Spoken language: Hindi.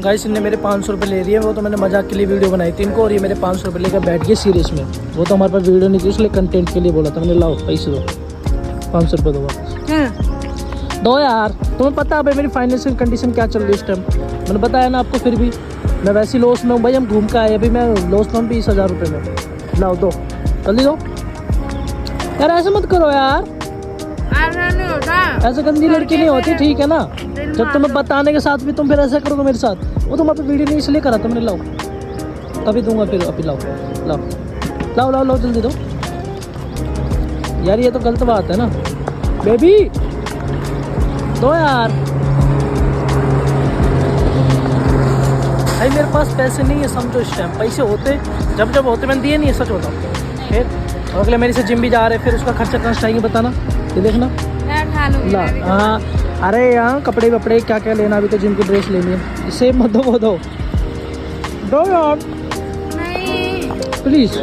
गाइस इनने मेरे 500 रुपये ले लिए, वो तो मैंने मजाक के लिए वीडियो बनाई थी इनको, और ये मेरे 500 रुपये लेकर बैठ गए सीरियस में। वो तो हमारे पास वीडियो नहीं थी, इसलिए कंटेंट के लिए बोला था मैंने, लाओ पैसे दो, 500 रुपये दो वापस। दो यार, तुम्हें पता है भाई मेरी फाइनेंशियल कंडीशन क्या चल रही है इस टाइम, मैंने बताया ना आपको। फिर भी मैं वैसी लॉस में हूँ भाई, हम घूम के आए, अभी मैं लॉस में हूँ 20,000 रुपये में। लाओ दो, जल्दी दो यार, ऐसे मत करो यार, नहीं होता, ऐसे गंदी लड़की नहीं होती, ठीक है ना। जब तुम्हें बताने के साथ भी तुम फिर ऐसा करोगे मेरे साथ, वो तुम अपनी वीडियो नहीं इसलिए करा था मैंने। लाओ तभी दूंगा फिर, अभी लाओ लाओ लाओ लाओ लाओ जल्दी दो यार, ये तो गलत बात है ना बेबी, दो यार। भाई मेरे पास पैसे नहीं है समझो इस टाइम, पैसे होते जब जब होते मैंने दिए नहीं है, सच बताओ। फिर और अगले मेरे से जिम भी जा रहे, फिर उसका खर्चा कहाँ से आएंगे बताना, ये देखना। ला हाँ, अरे यहाँ कपड़े वपड़े क्या क्या लेना, अभी तो जिम की ड्रेस लेनी है, इसे मत दो, वो दो यार नहीं प्लीज़।